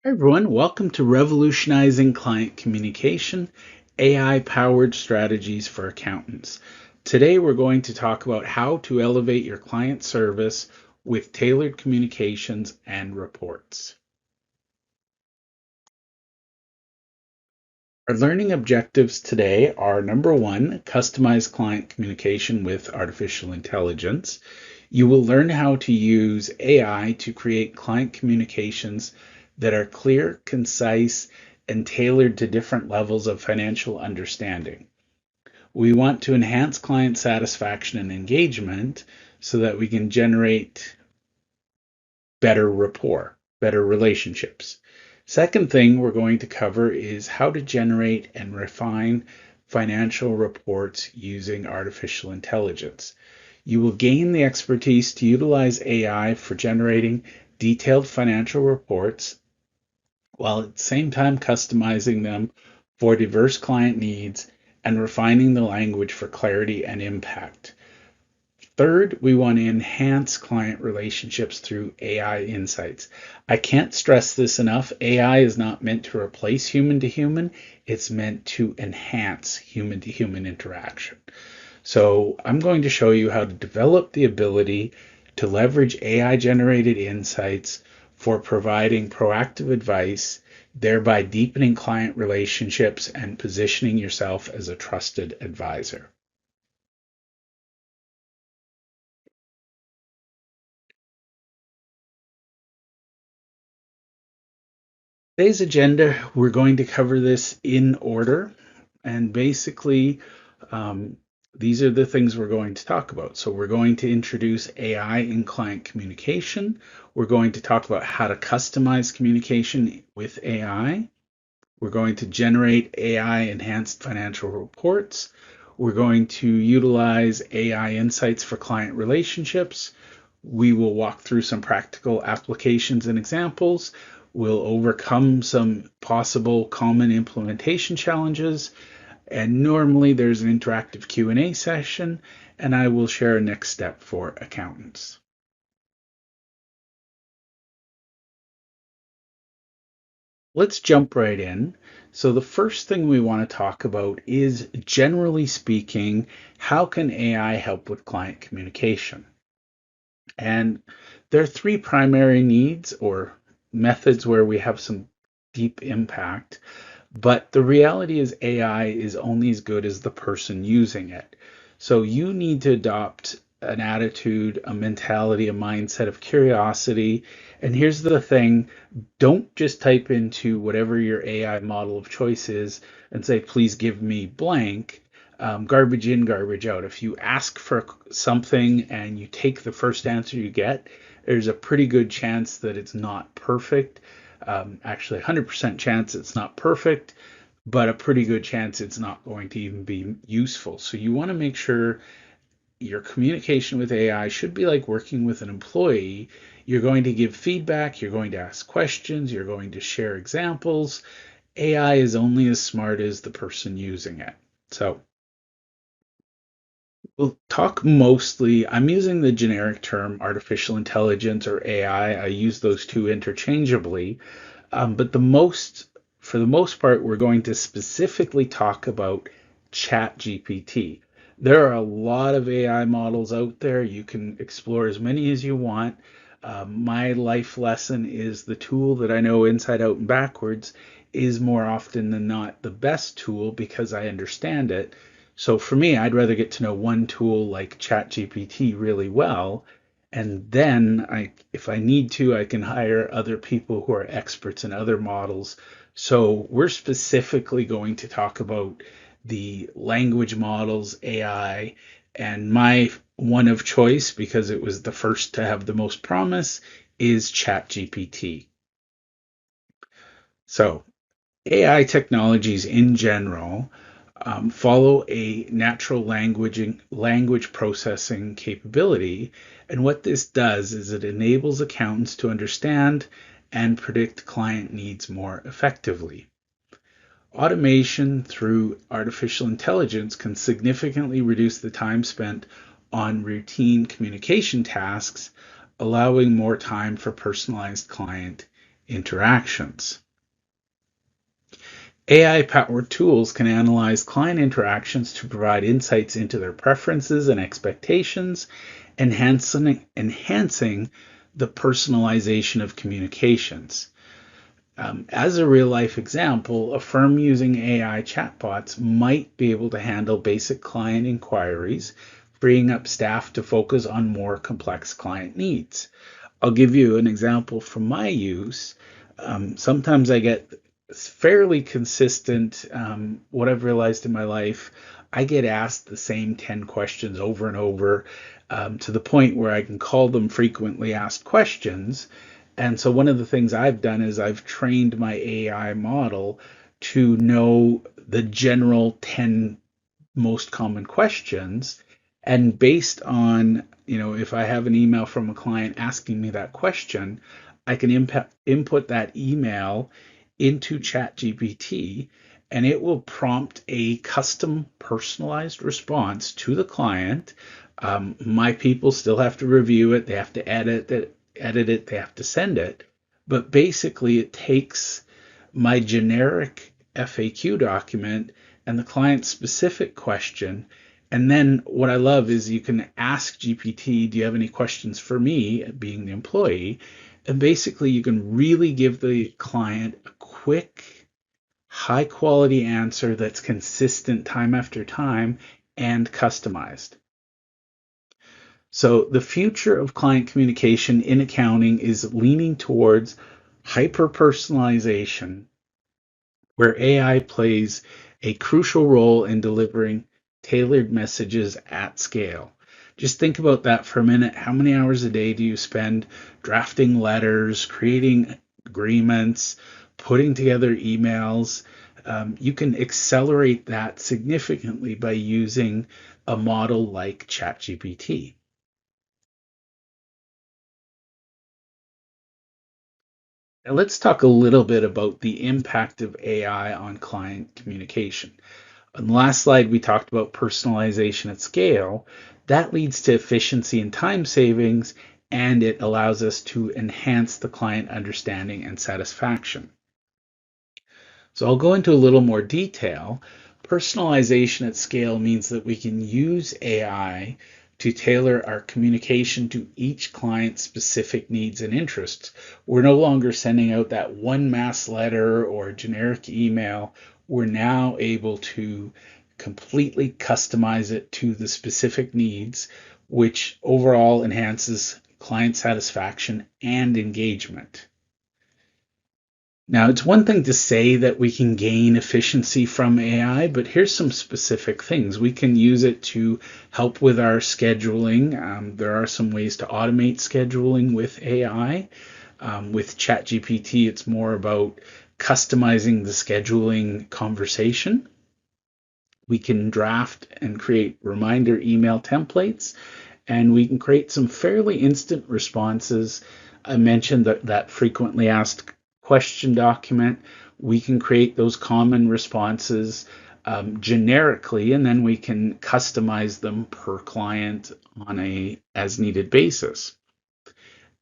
Hi everyone, welcome to Revolutionizing Client Communication, AI-powered strategies for accountants. Today we're going to talk about how to elevate your client service with tailored communications and reports. Our learning objectives today are number one, customize client communication with artificial intelligence. You will learn how to use AI to create client communications that are clear, concise, and tailored to different levels of financial understanding. We want to enhance client satisfaction and engagement so that we can generate better rapport, better relationships. Second thing we're going to cover is how to generate and refine financial reports using artificial intelligence. You will gain the expertise to utilize AI for generating detailed financial reports while at the same time customizing them for diverse client needs and refining the language for clarity and impact. Third, we want to enhance client relationships through AI insights. I can't stress this enough. AI is not meant to replace human to human, it's meant to enhance human to human interaction. So, I'm going to show you how to develop the ability to leverage AI generated insights for providing proactive advice, thereby deepening client relationships and positioning yourself as a trusted advisor. Today's agenda, we're going to cover this in order, and basically, um, these are the things we're going to talk about. So, we're going to introduce AI in client communication. We're going to talk about how to customize communication with AI. We're going to generate AI enhanced financial reports. We're going to utilize AI insights for client relationships. We will walk through some practical applications and examples. We'll overcome some possible common implementation challenges. And normally there's an interactive Q&A session, and I will share a next step for accountants. Let's jump right in. So the first thing we want to talk about is, generally speaking, how can AI help with client communication? And there are three primary needs or methods where we have some deep impact. But the reality is AI is only as good as the person using it. So you need to adopt an attitude, a mentality, a mindset of curiosity. And here's the thing, don't just type into whatever your AI model of choice is and say, please give me blank. Garbage in, garbage out. If you ask for something and you take the first answer you get, there's a pretty good chance that it's not perfect. Actually, 100% chance it's not perfect, but a pretty good chance it's not going to even be useful. So you want to make sure your communication with AI should be like working with an employee. You're going to give feedback, you're going to ask questions, you're going to share examples. AI is only as smart as the person using it. So we'll talk mostly, I'm using the generic term artificial intelligence or AI. I use those two interchangeably. But for the most part, we're going to specifically talk about Chat GPT. There are a lot of AI models out there. You can explore as many as you want. My life lesson is the tool that I know inside out and backwards is more often than not the best tool because I understand it. So for me, I'd rather get to know one tool like ChatGPT really well, and then if I need to, I can hire other people who are experts in other models. So we're specifically going to talk about the language models, AI, and my one of choice, because it was the first to have the most promise, is ChatGPT. So AI technologies in general follow a natural language processing capability. And what this does is it enables accountants to understand and predict client needs more effectively. Automation through artificial intelligence can significantly reduce the time spent on routine communication tasks, allowing more time for personalized client interactions. AI-powered tools can analyze client interactions to provide insights into their preferences and expectations, enhancing the personalization of communications. As a real-life example, a firm using AI chatbots might be able to handle basic client inquiries, freeing up staff to focus on more complex client needs. I'll give you an example from my use. Sometimes I get fairly consistent, what I've realized in my life, I get asked the same 10 questions over and over, to the point where I can call them frequently asked questions. And so one of the things I've done is I've trained my AI model to know the general 10 most common questions. And based on, if I have an email from a client asking me that question, I can input that email into ChatGPT, and it will prompt a custom personalized response to the client. My people still have to review it, they have to edit it, they have to send it. But basically, it takes my generic FAQ document and the client specific question. And then what I love is you can ask GPT, do you have any questions for me, being the employee? And basically, you can really give the client a quick, high quality answer that's consistent time after time and customized. So the future of client communication in accounting is leaning towards hyper personalization, where AI plays a crucial role in delivering tailored messages at scale. Just think about that for a minute. How many hours a day do you spend drafting letters, creating agreements, putting together emails? You can accelerate that significantly by using a model like ChatGPT. Now let's talk a little bit about the impact of AI on client communication. On the last slide, we talked about personalization at scale. That leads to efficiency and time savings, and it allows us to enhance the client understanding and satisfaction. So I'll go into a little more detail. Personalization at scale means that we can use AI to tailor our communication to each client's specific needs and interests. We're no longer sending out that one mass letter or generic email. We're now able to completely customize it to the specific needs, which overall enhances client satisfaction and engagement. Now, it's one thing to say that we can gain efficiency from AI, but here's some specific things. We can use it to help with our scheduling. There are some ways to automate scheduling with AI. With ChatGPT, it's more about customizing the scheduling conversation. We can draft and create reminder email templates, and we can create some fairly instant responses. I mentioned that frequently asked question document. We can create those common responses generically, and then we can customize them per client on a as needed basis.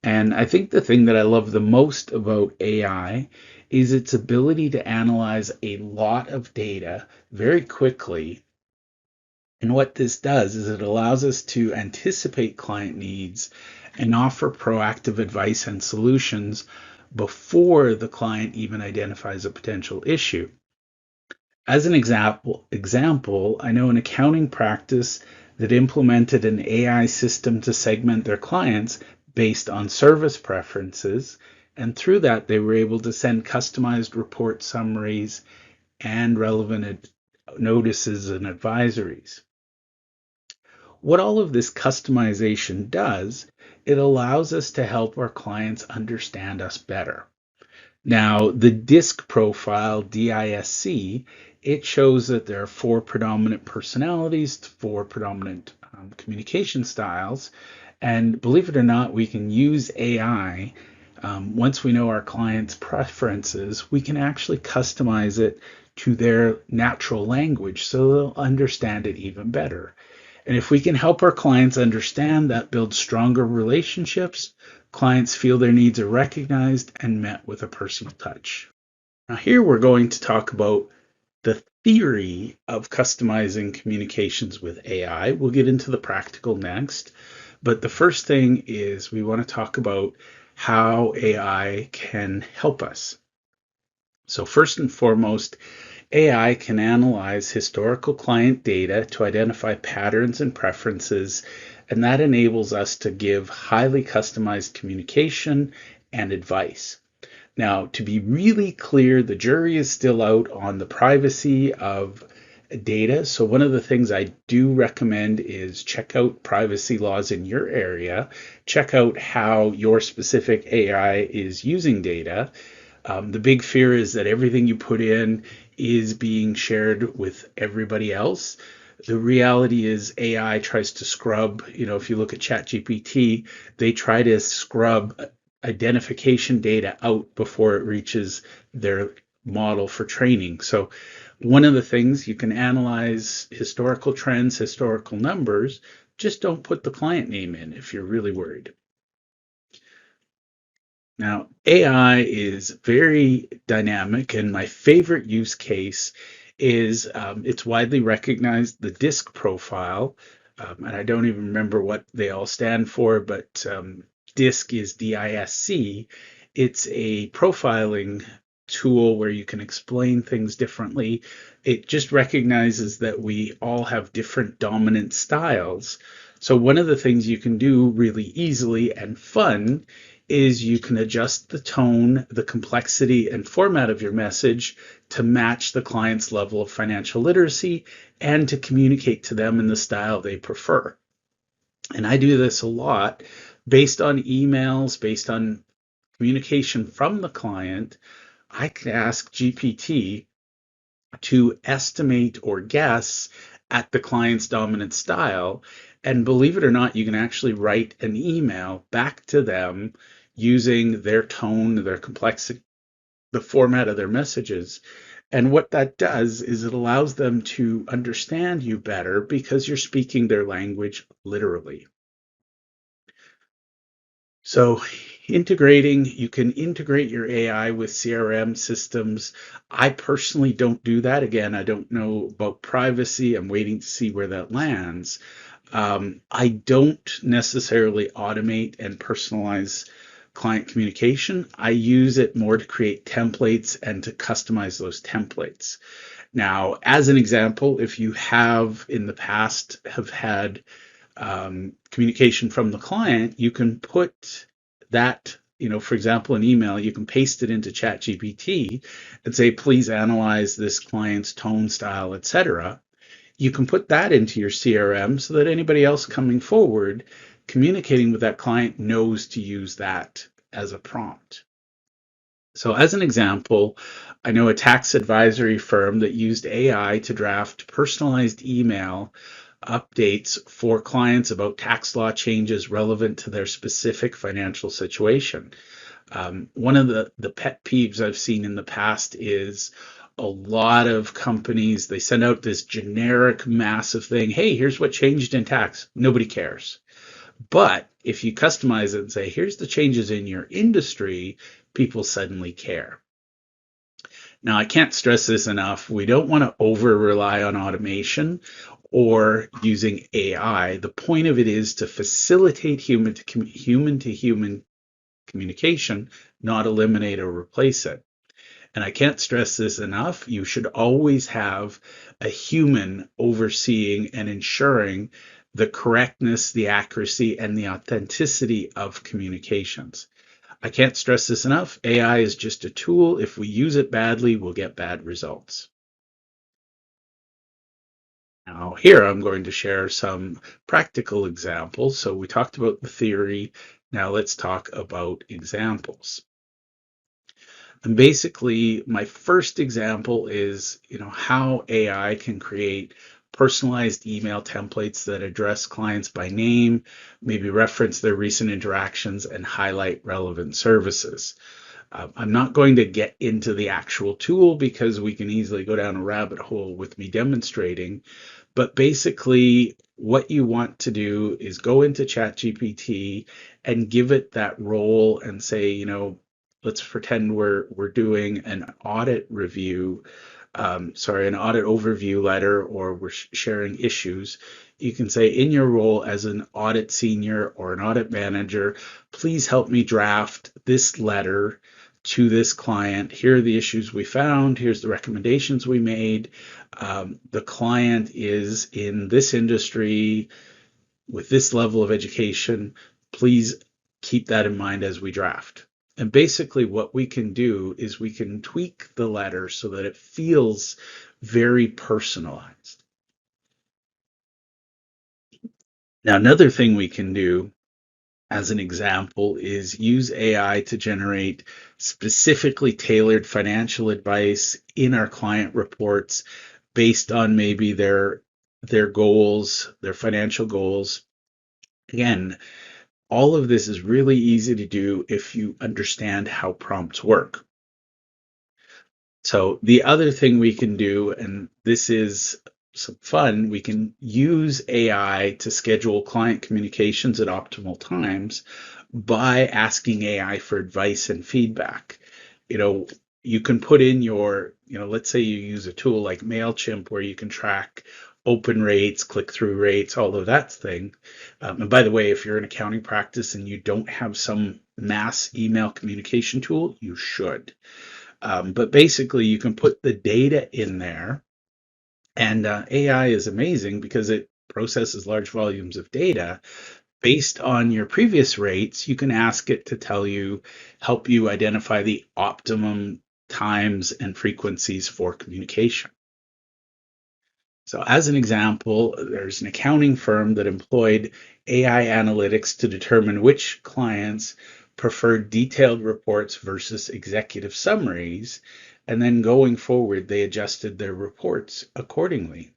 And I think the thing that I love the most about AI is its ability to analyze a lot of data very quickly. And what this does is it allows us to anticipate client needs and offer proactive advice and solutions before the client even identifies a potential issue. As an example, I know an accounting practice that implemented an AI system to segment their clients based on service preferences, and through that they were able to send customized report summaries and relevant notices and advisories. What all of this customization does, it allows us to help our clients understand us better. Now, the DISC profile, DISC, it shows that there are 4 predominant personalities, 4 predominant communication styles. And believe it or not, we can use AI. Once we know our clients' preferences, we can actually customize it to their natural language so they'll understand it even better. And if we can help our clients understand that, builds stronger relationships, clients feel their needs are recognized and met with a personal touch. Now, here we're going to talk about the theory of customizing communications with AI. We'll get into the practical next. But the first thing is we want to talk about how AI can help us. So first and foremost, AI can analyze historical client data to identify patterns and preferences, and that enables us to give highly customized communication and advice. Now, to be really clear, the jury is still out on the privacy of data. So one of the things I do recommend is check out privacy laws in your area. Check out how your specific AI is using data. The big fear is that everything you put in is being shared with everybody else. The reality is AI tries to scrub, if you look at ChatGPT, they try to scrub identification data out before it reaches their model for training. So one of the things, you can analyze historical trends, historical numbers, just don't put the client name in if you're really worried. Now, AI is very dynamic, and my favorite use case is it's widely recognized, the DISC profile. And I don't even remember what they all stand for, but DISC is DISC. It's a profiling tool where you can explain things differently. It just recognizes that we all have different dominant styles. So one of the things you can do really easily and fun is you can adjust the tone, the complexity, and format of your message to match the client's level of financial literacy and to communicate to them in the style they prefer. And I do this a lot based on emails, based on communication from the client. I can ask GPT to estimate or guess at the client's dominant style. And believe it or not, you can actually write an email back to them using their tone, their complexity, the format of their messages. And what that does is it allows them to understand you better because you're speaking their language literally. So you can integrate your AI with CRM systems. I personally don't do that. Again, I don't know about privacy. I'm waiting to see where that lands. I don't necessarily automate and personalize client communication. I use it more to create templates and to customize those templates. Now, as an example, if you have in the past have had communication from the client, you can put that, for example, an email, you can paste it into ChatGPT and say, please analyze this client's tone, style, etc. You can put that into your CRM so that anybody else coming forward communicating with that client knows to use that as a prompt. So as an example, I know a tax advisory firm that used AI to draft personalized email updates for clients about tax law changes relevant to their specific financial situation. One of the pet peeves I've seen in the past is a lot of companies, they send out this generic massive thing. Hey, here's what changed in tax. Nobody cares. But if you customize it and say, here's the changes in your industry, people suddenly care. Now, I can't stress this enough. We don't want to over rely on automation or using AI. The point of it is to facilitate human to human communication, not eliminate or replace it. And I can't stress this enough. You should always have a human overseeing and ensuring the correctness, the accuracy, and the authenticity of communications. I can't stress this enough. AI is just a tool. If we use it badly, we'll get bad results. Now, here I'm going to share some practical examples. So we talked about the theory. Now let's talk about examples. And basically, my first example is, how AI can create personalized email templates that address clients by name, maybe reference their recent interactions and highlight relevant services. I'm not going to get into the actual tool because we can easily go down a rabbit hole with me demonstrating. But basically, what you want to do is go into ChatGPT and give it that role and say, let's pretend we're doing an audit review, an audit overview letter, or we're sharing issues. You can say, in your role as an audit senior or an audit manager, please help me draft this letter to this client. Here are the issues we found. Here's the recommendations we made. The client is in this industry with this level of education. Please keep that in mind as we draft. And basically, what we can do is we can tweak the letter so that it feels very personalized. Now, another thing we can do, as an example, is use AI to generate specifically tailored financial advice in our client reports based on maybe their goals, their financial goals. Again, all of this is really easy to do if you understand how prompts work. So the other thing we can do, and this is some fun, we can use AI to schedule client communications at optimal times by asking AI for advice and feedback. You know, you can put in let's say you use a tool like MailChimp where you can track open rates, click-through rates, all of that thing. And by the way, if you're an accounting practice and you don't have some mass email communication tool, you should. But basically, you can put the data in there, and AI is amazing because it processes large volumes of data. Based on your previous rates, you can ask it to help you identify the optimum times and frequencies for communication. So, as an example, there's an accounting firm that employed AI analytics to determine which clients preferred detailed reports versus executive summaries. And then going forward, they adjusted their reports accordingly.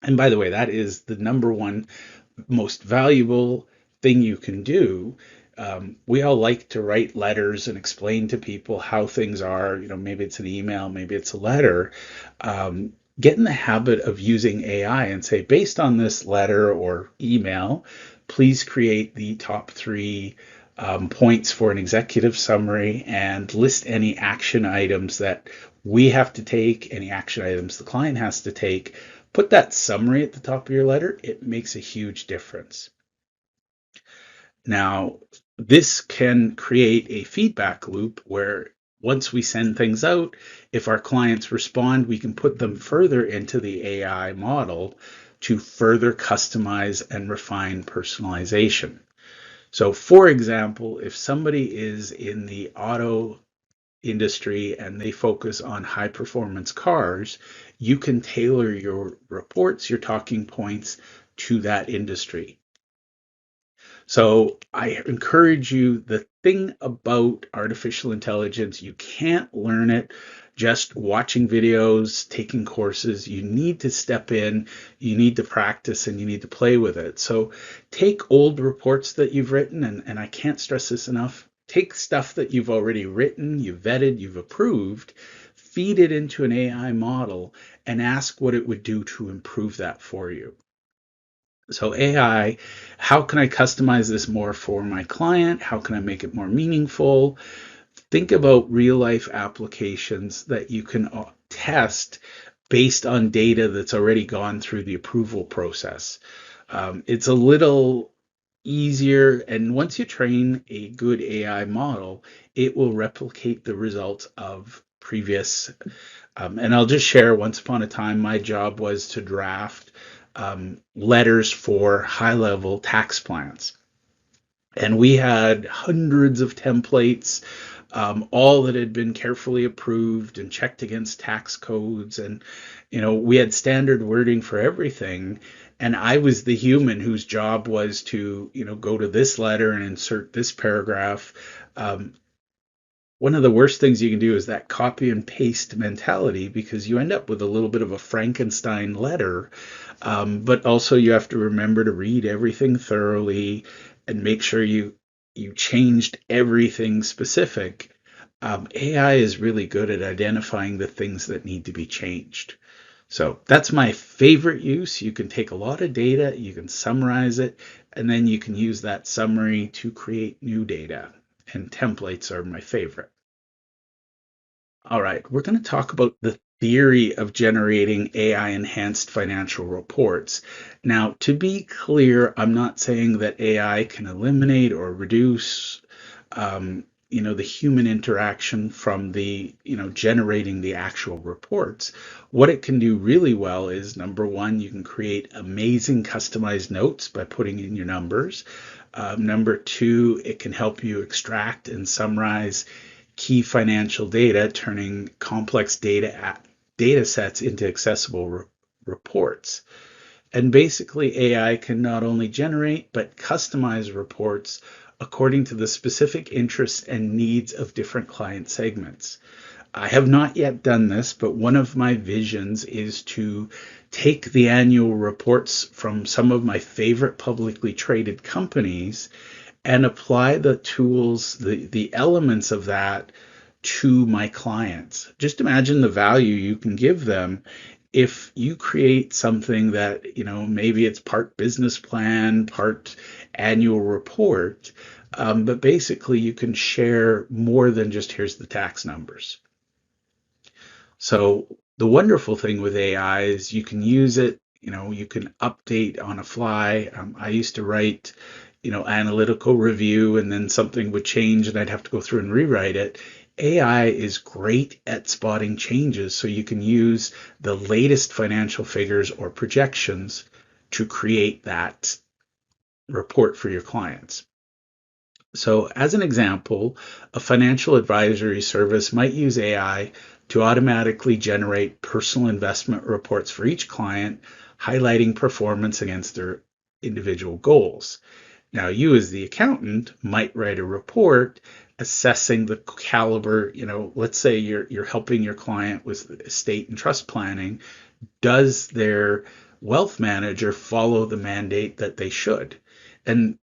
And by the way, that is the number one most valuable thing you can do. We all like to write letters and explain to people how things are. Maybe it's an email, maybe it's a letter. Get in the habit of using AI and say, based on this letter or email, please create the top three points for an executive summary and list any action items that we have to take, any action items the client has to take. Put that summary at the top of your letter. It makes a huge difference. Now, this can create a feedback loop where once we send things out, if our clients respond, we can put them further into the AI model to further customize and refine personalization. So, for example, if somebody is in the auto industry and they focus on high performance cars, you can tailor your reports, your talking points to that industry. So I encourage you, the thing about artificial intelligence, you can't learn it just watching videos, taking courses. You need to step in, you need to practice, and you need to play with it. So take old reports that you've written, and I can't stress this enough. Take stuff that you've already written, you've vetted, you've approved, feed it into an AI model, and ask what it would do to improve that for you. So AI, how can I customize this more for my client? How can I make it more meaningful? Think about real life applications that you can test based on data that's already gone through the approval process. It's a little easier, and once you train a good AI model, it will replicate the results of previous. And I'll just share, once upon a time, my job was to draft letters for high level tax plans. And we had hundreds of templates, all that had been carefully approved and checked against tax codes. And, we had standard wording for everything. And I was the human whose job was to, go to this letter and insert this paragraph. One of the worst things you can do is that copy and paste mentality, because you end up with a little bit of a Frankenstein letter. But also you have to remember to read everything thoroughly and make sure you changed everything specific. AI is really good at identifying the things that need to be changed. So that's my favorite use. You can take a lot of data, you can summarize it, and then you can use that summary to create new data. And templates are my favorite. All right, we're going to talk about the theory of generating AI enhanced financial reports. Now, to be clear, I'm not saying that AI can eliminate or reduce the human interaction from generating the actual reports. What it can do really well is, number one, you can create amazing customized notes by putting in your numbers. Number two, it can help you extract and summarize key financial data, turning complex data sets into accessible reports. And basically, AI can not only generate but customize reports according to the specific interests and needs of different client segments. I have not yet done this, but one of my visions is to take the annual reports from some of my favorite publicly traded companies and apply the tools, the elements of that to my clients. Just imagine the value you can give them if you create something that, maybe it's part business plan, part annual report, but basically you can share more than just here's the tax numbers. So the wonderful thing with AI is you can use it, you can update on a fly. I used to write, analytical review and then something would change and I'd have to go through and rewrite it. AI is great at spotting changes, so you can use the latest financial figures or projections to create that report for your clients. So, as an example, a financial advisory service might use AI to automatically generate personal investment reports for each client, highlighting performance against their individual goals. Now, you as the accountant might write a report assessing the caliber, let's say you're helping your client with estate and trust planning. Does their wealth manager follow the mandate that they should? And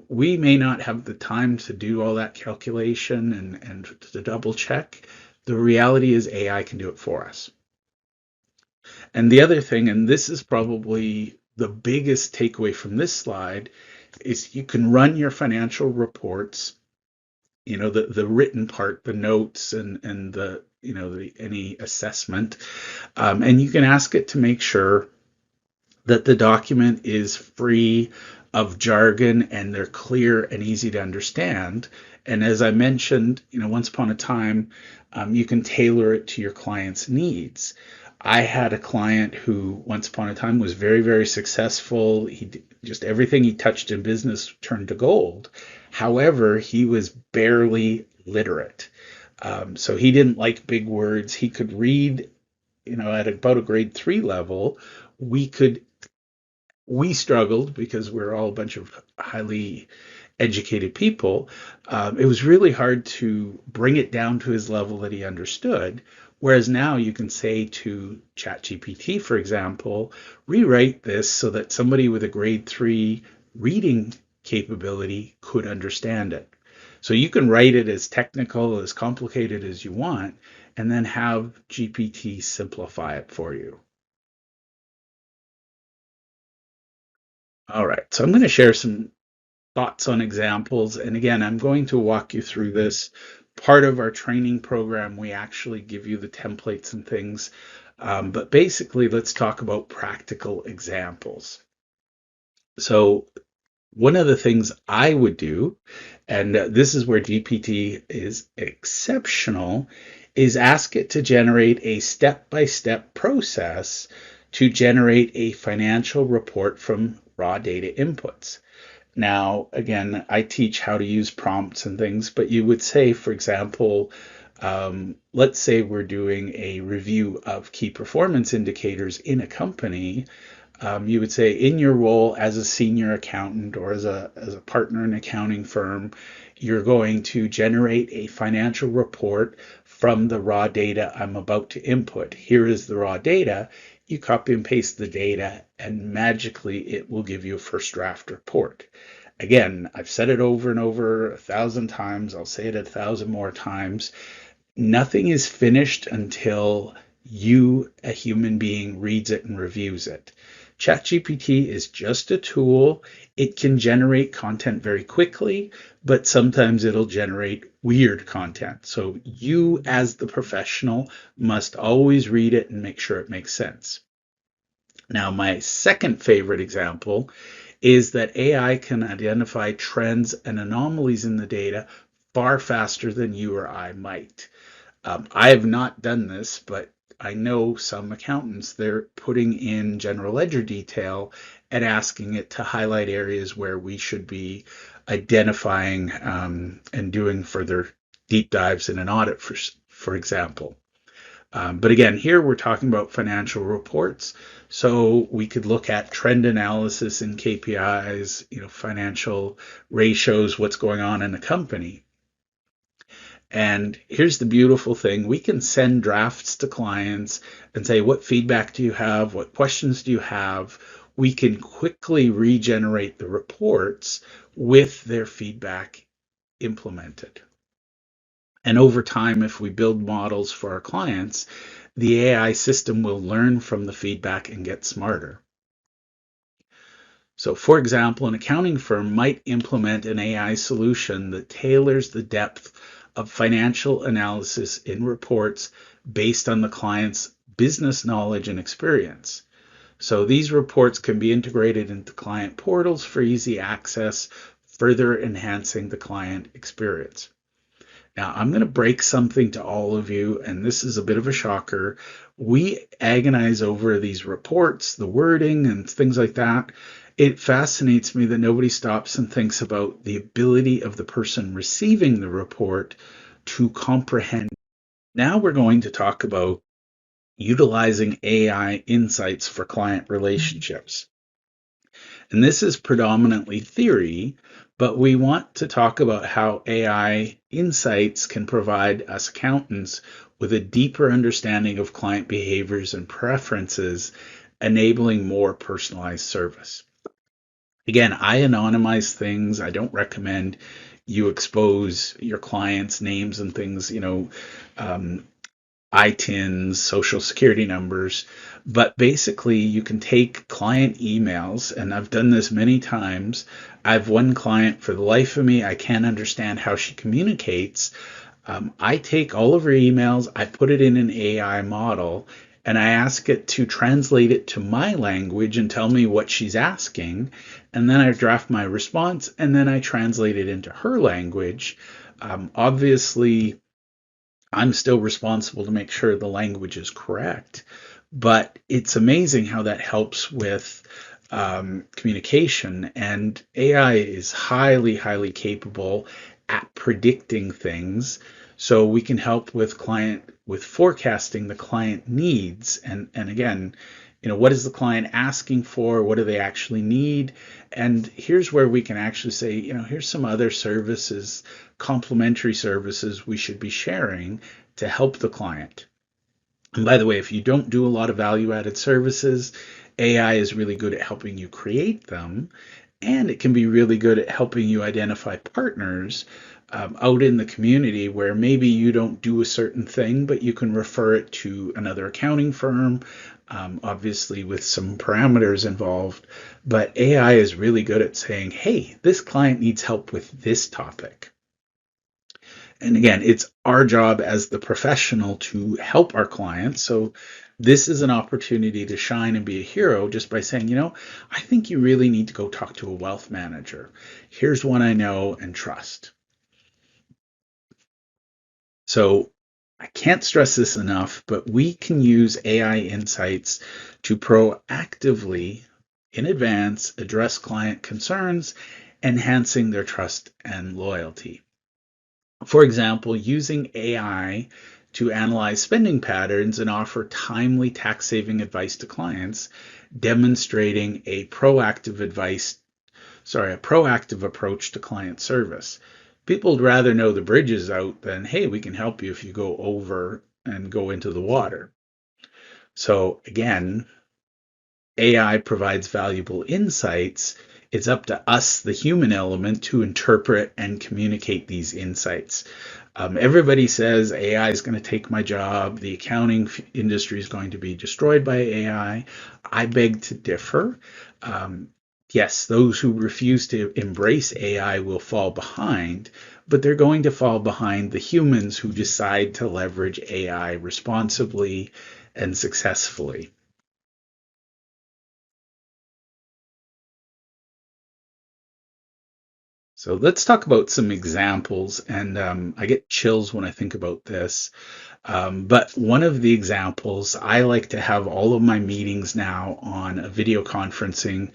we may not have the time to do all that calculation and to double check. The reality is AI can do it for us. And the other thing, and this is probably the biggest takeaway from this slide, is you can run your financial reports, the written part, the notes and any assessment, and you can ask it to make sure that the document is free of jargon and they're clear and easy to understand. And as I mentioned, once upon a time, you can tailor it to your client's needs. I had a client who once upon a time was very, very successful. Just everything he touched in business turned to gold. However, he was barely literate. So he didn't like big words. He could read, at about a grade 3 level. We struggled because we're all a bunch of highly educated people. It was really hard to bring it down to his level that he understood. Whereas now you can say to ChatGPT, for example, rewrite this so that somebody with a grade 3 reading capability could understand it. So you can write it as technical, as complicated as you want, and then have GPT simplify it for you. All right, so I'm going to share some thoughts on examples. And again, I'm going to walk you through this. Part of our training program, we actually give you the templates and things. But basically, let's talk about practical examples. So one of the things I would do, and this is where GPT is exceptional, is ask it to generate a step-by-step process to generate a financial report from raw data inputs. Now, again, I teach how to use prompts and things, but you would say, for example, let's say we're doing a review of key performance indicators in a company. You would say, in your role as a senior accountant or as a partner in an accounting firm, you're going to generate a financial report from the raw data I'm about to input. Here is the raw data. You copy and paste the data, and magically it will give you a first draft report. Again, I've said it over and over 1,000 times. I'll say it 1,000 more times. Nothing is finished until you, a human being, reads it and reviews it. ChatGPT is just a tool. It can generate content very quickly, but sometimes it'll generate weird content. So you, as the professional, must always read it and make sure it makes sense. Now, my second favorite example is that AI can identify trends and anomalies in the data far faster than you or I might. I have not done this, but I know some accountants, they're putting in general ledger detail and asking it to highlight areas where we should be identifying and doing further deep dives in an audit, for example. But again, here we're talking about financial reports. So we could look at trend analysis in KPIs, financial ratios, what's going on in a company. And here's the beautiful thing. We can send drafts to clients and say, what feedback do you have? What questions do you have? We can quickly regenerate the reports with their feedback implemented. And over time, if we build models for our clients, the AI system will learn from the feedback and get smarter. So, for example, an accounting firm might implement an AI solution that tailors the depth of financial analysis in reports based on the client's business knowledge and experience. So these reports can be integrated into client portals for easy access, further enhancing the client experience. Now, I'm going to break something to all of you, and this is a bit of a shocker. We agonize over these reports, the wording, and things like that. It fascinates me that nobody stops and thinks about the ability of the person receiving the report to comprehend. Now we're going to talk about utilizing AI insights for client relationships. And this is predominantly theory, but we want to talk about how AI insights can provide us accountants with a deeper understanding of client behaviors and preferences, enabling more personalized service. Again, I anonymize things. I don't recommend you expose your clients' names and things, ITINs, social security numbers, but basically you can take client emails, and I've done this many times. I have one client, for the life of me, I can't understand how she communicates. I take all of her emails, I put it in an AI model, and I ask it to translate it to my language and tell me what she's asking. And then I draft my response, and then I translate it into her language. Obviously, I'm still responsible to make sure the language is correct. But it's amazing how that helps with communication. And AI is highly, highly capable at predicting things. So we can help with forecasting the client needs. And again, what is the client asking for? What do they actually need? And here's where we can actually say, here's some other services, complementary services we should be sharing to help the client. And by the way, if you don't do a lot of value added services, AI is really good at helping you create them. And it can be really good at helping you identify partners out in the community where maybe you don't do a certain thing, but you can refer it to another accounting firm, obviously with some parameters involved. But AI is really good at saying, hey, this client needs help with this topic. And again, it's our job as the professional to help our clients. So this is an opportunity to shine and be a hero just by saying, I think you really need to go talk to a wealth manager. Here's one I know and trust. So I can't stress this enough, but we can use AI insights to proactively, in advance, address client concerns, enhancing their trust and loyalty. For example, using AI to analyze spending patterns and offer timely tax-saving advice to clients, demonstrating a proactive approach to client service. People would rather know the bridge is out than, hey, we can help you if you go over and go into the water. So again, AI provides valuable insights It's up to us, the human element, to interpret and communicate these insights. Everybody says AI is going to take my job. The accounting industry is going to be destroyed by AI. I beg to differ. Yes, those who refuse to embrace AI will fall behind, but they're going to fall behind the humans who decide to leverage AI responsibly and successfully. So let's talk about some examples. And I get chills when I think about this. But one of the examples, I like to have all of my meetings now on a video conferencing.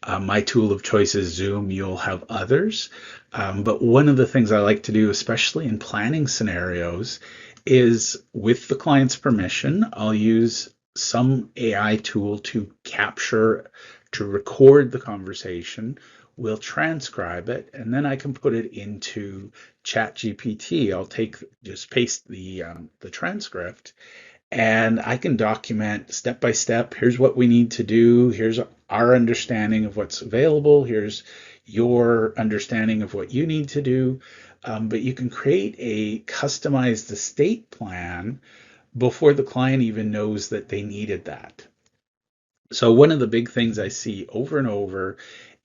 My tool of choice is Zoom. You'll have others. But one of the things I like to do, especially in planning scenarios, is with the client's permission, I'll use some AI tool to capture, to record the conversation. We'll transcribe it, and then I can put it into Chat GPT. I'll just paste the transcript, and I can document step by step. Here's what we need to do. Here's our understanding of what's available. Here's your understanding of what you need to do. But you can create a customized estate plan before the client even knows that they needed that. So one of the big things I see over and over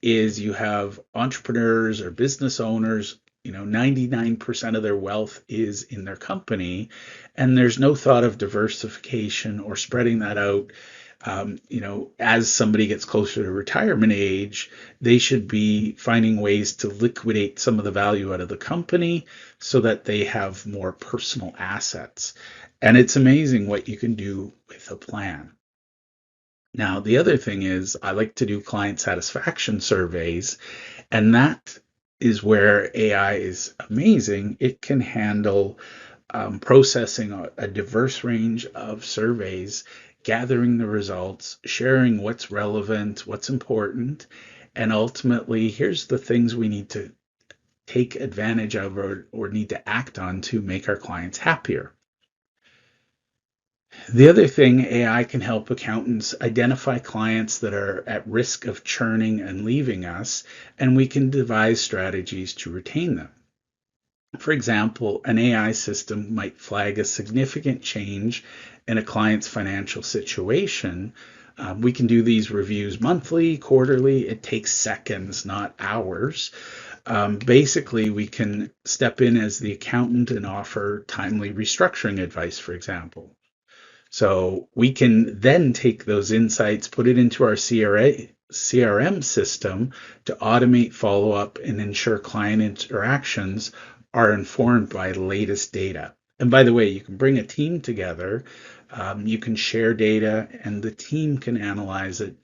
is you have entrepreneurs or business owners, 99% of their wealth is in their company, and there's no thought of diversification or spreading that out. As somebody gets closer to retirement age, they should be finding ways to liquidate some of the value out of the company so that they have more personal assets. And it's amazing what you can do with a plan. Now, the other thing is, I like to do client satisfaction surveys, and that is where AI is amazing. It can handle processing a diverse range of surveys, gathering the results, sharing what's relevant, what's important, and ultimately, here's the things we need to take advantage of or need to act on to make our clients happier. The other thing, AI can help accountants identify clients that are at risk of churning and leaving us, and we can devise strategies to retain them. For example, an AI system might flag a significant change in a client's financial situation. We can do these reviews monthly, quarterly. It takes seconds, not hours. Basically, we can step in as the accountant and offer timely restructuring advice, for example. So we can then take those insights, put it into our CRM system to automate follow-up and ensure client interactions are informed by latest data. And by the way, you can bring a team together, you can share data, and the team can analyze it.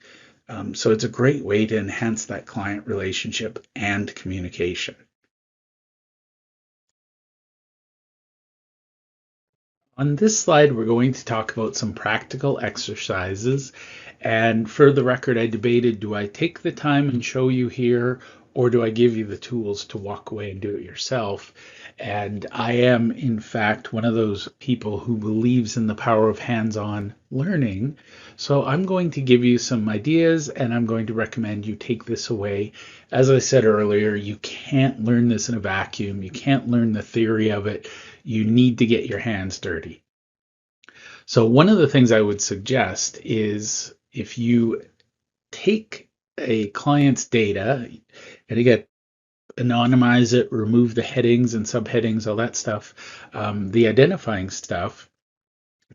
So it's a great way to enhance that client relationship and communication. On this slide, we're going to talk about some practical exercises. And for the record, I debated, do I take the time and show you here, or do I give you the tools to walk away and do it yourself? And I am, in fact, one of those people who believes in the power of hands-on learning. So I'm going to give you some ideas, and I'm going to recommend you take this away. As I said earlier, you can't learn this in a vacuum. You can't learn the theory of it. You need to get your hands dirty. So one of the things I would suggest is if you take a client's data and again, anonymize it, remove the headings and subheadings, all that stuff, the identifying stuff,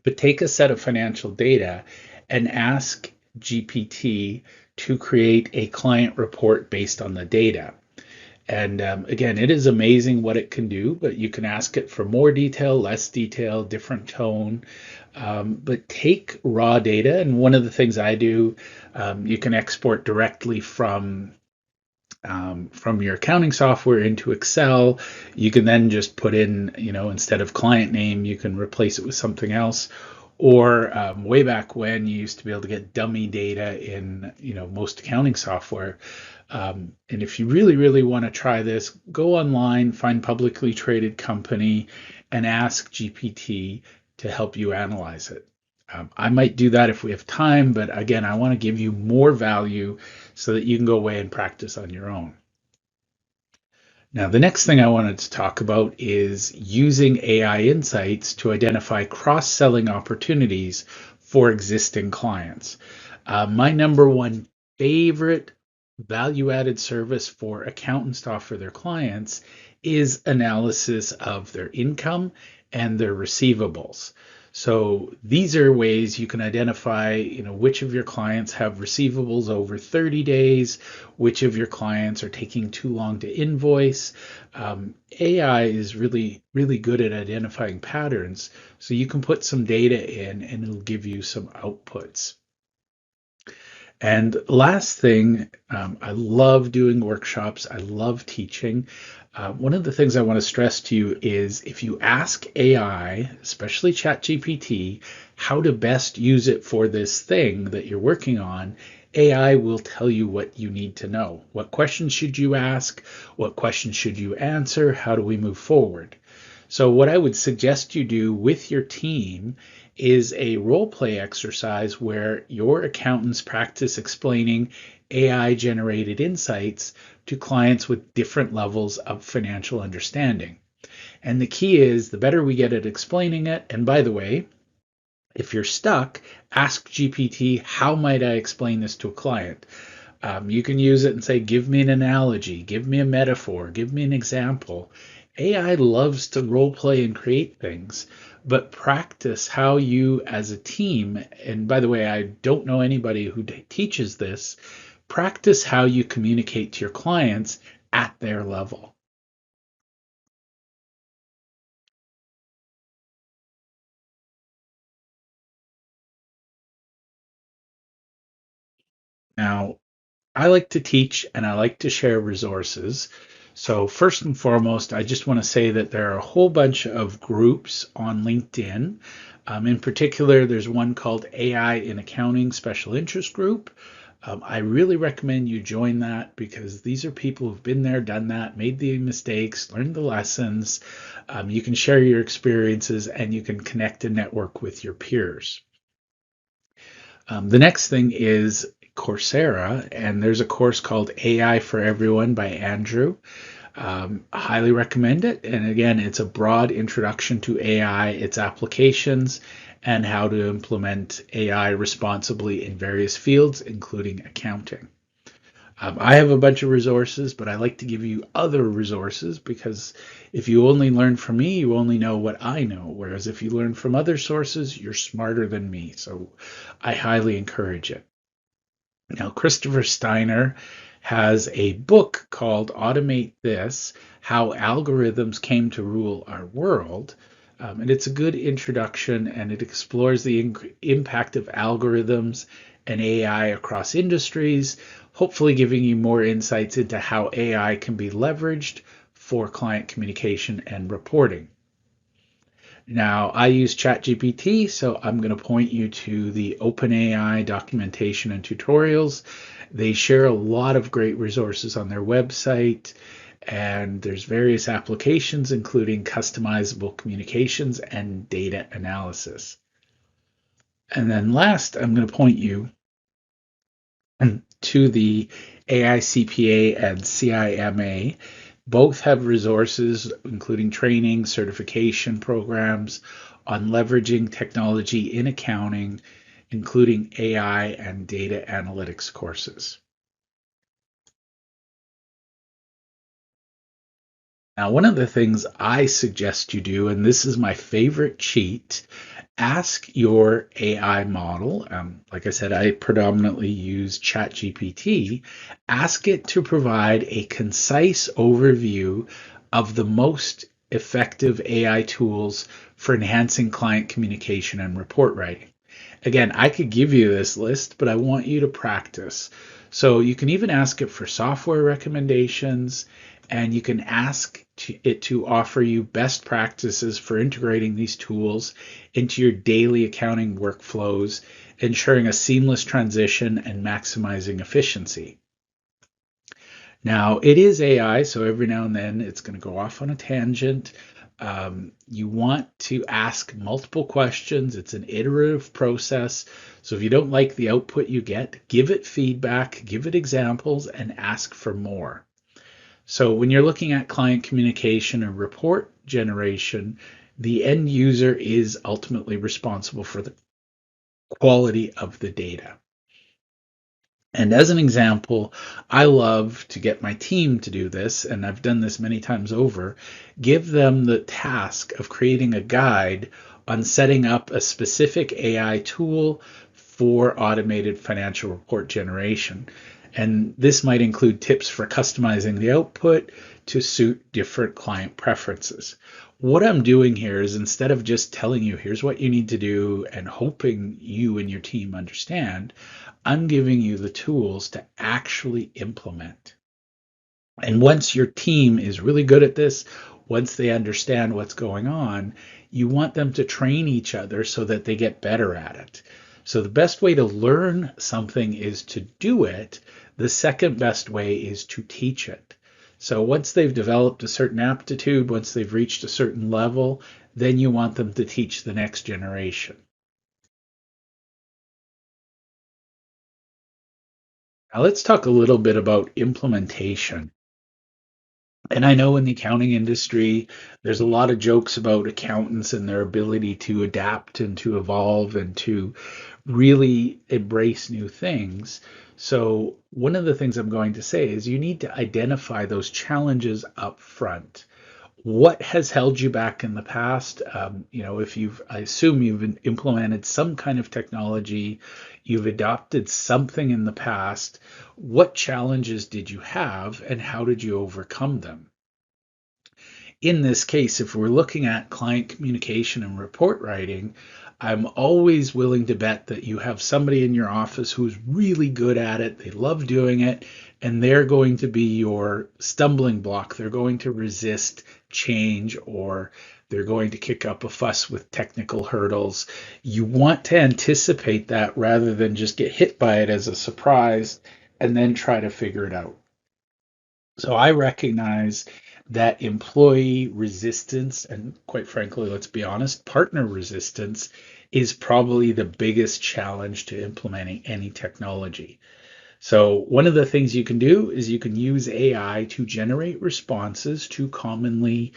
but take a set of financial data and ask GPT to create a client report based on the data. And again, it is amazing what it can do, but you can ask it for more detail, less detail, different tone. But take raw data. And one of the things I do, you can export directly from your accounting software into Excel. You can then just put in, instead of client name, you can replace it with something else. Or way back when you used to be able to get dummy data in, most accounting software. And if you really, really want to try this, go online, find publicly traded company, and ask GPT to help you analyze it. I might do that if we have time, but again, I want to give you more value so that you can go away and practice on your own. Now, the next thing I wanted to talk about is using AI insights to identify cross-selling opportunities for existing clients. My number one favorite value-added service for accountants to offer their clients is analysis of their income and their receivables. So these are ways you can identify, which of your clients have receivables over 30 days, which of your clients are taking too long to invoice. AI is really, really good at identifying patterns. So you can put some data in and it'll give you some outputs. And last thing, I love doing workshops. I love teaching. One of the things I want to stress to you is if you ask AI, especially ChatGPT, how to best use it for this thing that you're working on, AI will tell you what you need to know. What questions should you ask? What questions should you answer? How do we move forward? So what I would suggest you do with your team is a role play exercise where your accountants practice explaining AI generated insights to clients with different levels of financial understanding. And the key is the better we get at explaining it, and by the way, if you're stuck, ask GPT, how might I explain this to a client? You can use it and say, give me an analogy, give me a metaphor, give me an example. AI loves to role play and create things, but practice how you as a team, and by the way, I don't know anybody who teaches this, practice how you communicate to your clients at their level. Now, I like to teach and I like to share resources. So, first and foremost, I just want to say that there are a whole bunch of groups on LinkedIn. In particular, there's one called AI in Accounting Special Interest Group. I really recommend you join that because these are people who've been there, done that, made the mistakes, learned the lessons. You can share your experiences and you can connect and network with your peers. The next thing is Coursera, and there's a course called AI for Everyone by Andrew. I highly recommend it. And again, it's a broad introduction to AI, its applications, and how to implement AI responsibly in various fields, including accounting. I have a bunch of resources, but I like to give you other resources because if you only learn from me, you only know what I know. Whereas if you learn from other sources, you're smarter than me. So I highly encourage it. Now, Christopher Steiner has a book called Automate This: How Algorithms Came to Rule Our World. And it's a good introduction and it explores the impact of algorithms and AI across industries, hopefully giving you more insights into how AI can be leveraged for client communication and reporting. Now, I use ChatGPT, so I'm going to point you to the OpenAI documentation and tutorials. They share a lot of great resources on their website, and there's various applications, including customizable communications and data analysis. And then last, I'm going to point you to the AICPA and CIMA. Both have resources, including training, certification programs on leveraging technology in accounting, including AI and data analytics courses. Now, one of the things I suggest you do, and this is my favorite cheat, ask your AI model. Like I said, I predominantly use ChatGPT. Ask it to provide a concise overview of the most effective AI tools for enhancing client communication and report writing. Again, I could give you this list, but I want you to practice. So you can even ask it for software recommendations, and you can ask it to offer you best practices for integrating these tools into your daily accounting workflows, ensuring a seamless transition and maximizing efficiency. Now, it is AI, so every now and then it's going to go off on a tangent, You want to ask multiple questions. It's an iterative process. So if you don't like the output you get, give it feedback, give it examples, and ask for more. So when you're looking at client communication and report generation, the end user is ultimately responsible for the quality of the data. And as an example, I love to get my team to do this, and I've done this many times over. Give them the task of creating a guide on setting up a specific AI tool for automated financial report generation. And this might include tips for customizing the output to suit different client preferences. What I'm doing here is instead of just telling you, here's what you need to do, and hoping you and your team understand, I'm giving you the tools to actually implement. And once your team is really good at this, once they understand what's going on, you want them to train each other so that they get better at it. So the best way to learn something is to do it. The second best way is to teach it. So once they've developed a certain aptitude, once they've reached a certain level, then you want them to teach the next generation. Now let's talk a little bit about implementation. And I know in the accounting industry, there's a lot of jokes about accountants and their ability to adapt and to evolve and to really embrace new things. So, one of the things I'm going to say is you need to identify those challenges up front. What has held you back in the past? If I assume you've implemented some kind of technology, you've adopted something in the past. What challenges did you have, and how did you overcome them? In this case, if we're looking at client communication and report writing, I'm always willing to bet that you have somebody in your office who's really good at it. They love doing it, and they're going to be your stumbling block. They're going to resist change, or they're going to kick up a fuss with technical hurdles. You want to anticipate that rather than just get hit by it as a surprise and then try to figure it out. So I recognize that employee resistance, and quite frankly, let's be honest, partner resistance is probably the biggest challenge to implementing any technology. So one of the things you can do is you can use AI to generate responses to commonly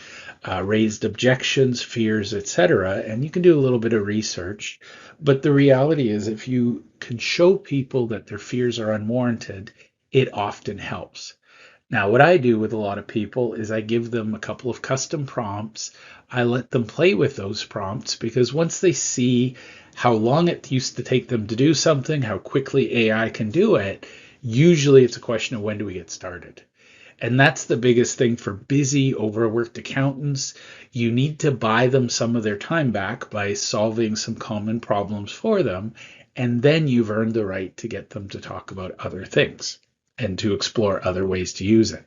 raised objections, fears, etc. And you can do a little bit of research. But the reality is, if you can show people that their fears are unwarranted, it often helps. Now, what I do with a lot of people is I give them a couple of custom prompts. I let them play with those prompts because once they see how long it used to take them to do something, how quickly AI can do it, usually it's a question of when do we get started. And that's the biggest thing for busy, overworked accountants. You need to buy them some of their time back by solving some common problems for them. And then you've earned the right to get them to talk about other things and to explore other ways to use it.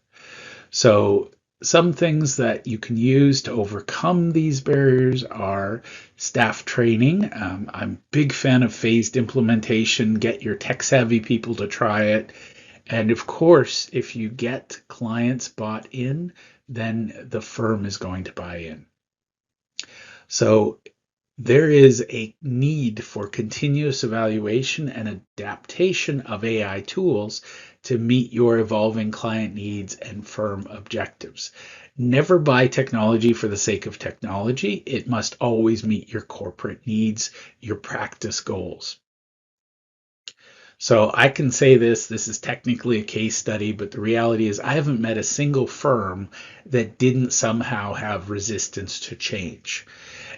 So, some things that you can use to overcome these barriers are staff training. I'm a big fan of phased implementation. Get your tech savvy people to try it. And of course, if you get clients bought in, then the firm is going to buy in. So there is a need for continuous evaluation and adaptation of AI tools to meet your evolving client needs and firm objectives. Never buy technology for the sake of technology. It must always meet your corporate needs, your practice goals. So I can say this is technically a case study, but the reality is I haven't met a single firm that didn't somehow have resistance to change.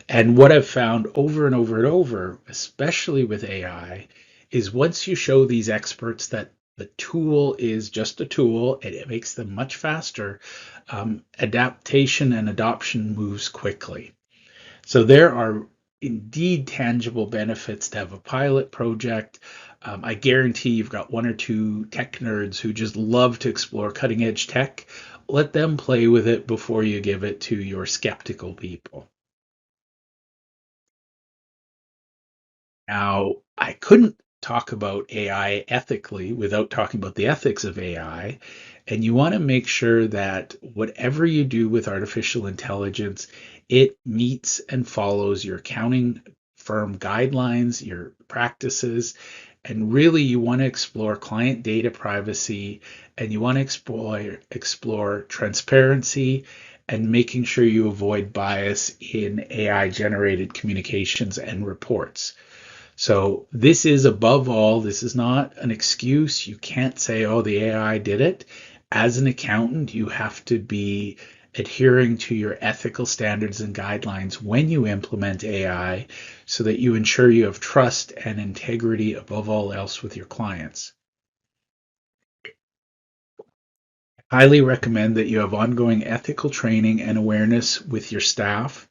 And what I've found over and over and over, especially with AI, is once you show these experts that the tool is just a tool and it makes them much faster, adaptation and adoption moves quickly. So there are indeed tangible benefits to have a pilot project. I guarantee you've got one or two tech nerds who just love to explore cutting edge tech. Let them play with it before you give it to your skeptical people. Now, I couldn't talk about AI ethically without talking about the ethics of AI. And you want to make sure that whatever you do with artificial intelligence, it meets and follows your accounting firm guidelines, your practices, and really you want to explore client data privacy, and you want to explore transparency and making sure you avoid bias in AI generated communications and reports. So this is above all, this is not an excuse. You can't say, oh, the AI did it. As an accountant, you have to be adhering to your ethical standards and guidelines when you implement AI so that you ensure you have trust and integrity above all else with your clients. Highly recommend that you have ongoing ethical training and awareness with your staff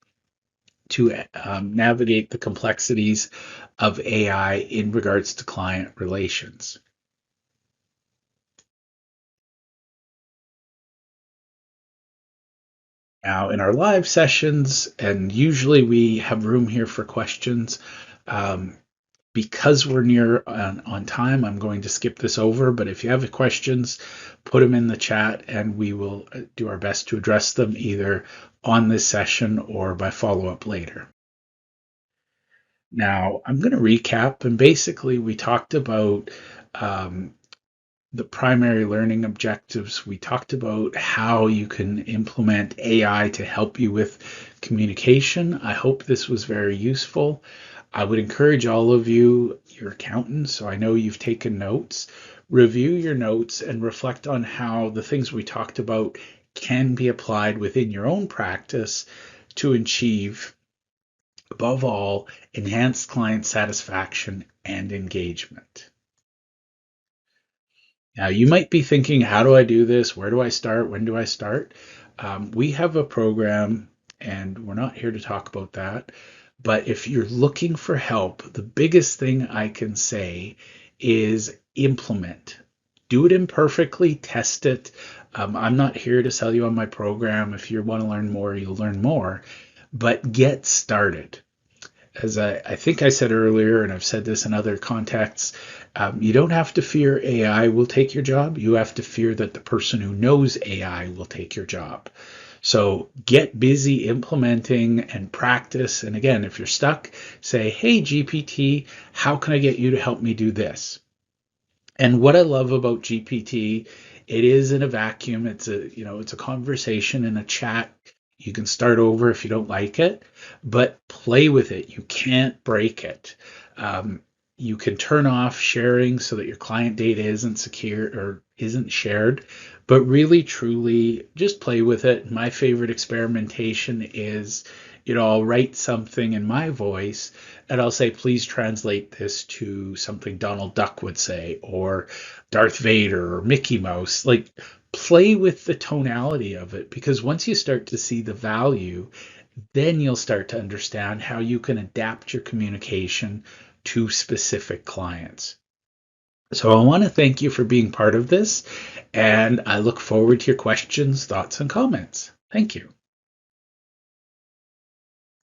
to navigate the complexities of AI in regards to client relations. Now, in our live sessions, and usually we have room here for questions, um, because we're near on time, I'm going to skip this over. But if you have questions, put them in the chat and we will do our best to address them either on this session or by follow up later. Now, I'm going to recap, and basically, we talked about the primary learning objectives. We talked about how you can implement AI to help you with communication. I hope this was very useful. I would encourage all of you, your accountants, so I know you've taken notes, review your notes and reflect on how the things we talked about can be applied within your own practice to achieve, above all, enhanced client satisfaction and engagement. Now, you might be thinking, how do I do this? Where do I start? When do I start? We have a program, and we're not here to talk about that. But if you're looking for help, the biggest thing I can say is implement. Do it imperfectly, test it. I'm not here to sell you on my program. If you want to learn more, you'll learn more. But get started. As I think I said earlier, and I've said this in other contexts, you don't have to fear AI will take your job. You have to fear that the person who knows AI will take your job. So get busy implementing and practice. And again, if you're stuck, say, hey, GPT, how can I get you to help me do this? And what I love about GPT, it is in a vacuum. It's a conversation in a chat. You can start over if you don't like it, but play with it. You can't break it. You can turn off sharing so that your client data isn't secure or isn't shared, but really truly just play with it. My favorite experimentation is, I'll write something in my voice and I'll say, please translate this to something Donald Duck would say, or Darth Vader or Mickey Mouse. Like, play with the tonality of it, because once you start to see the value, then you'll start to understand how you can adapt your communication to specific clients. So I want to thank you for being part of this, and I look forward to your questions, thoughts, and comments. Thank you.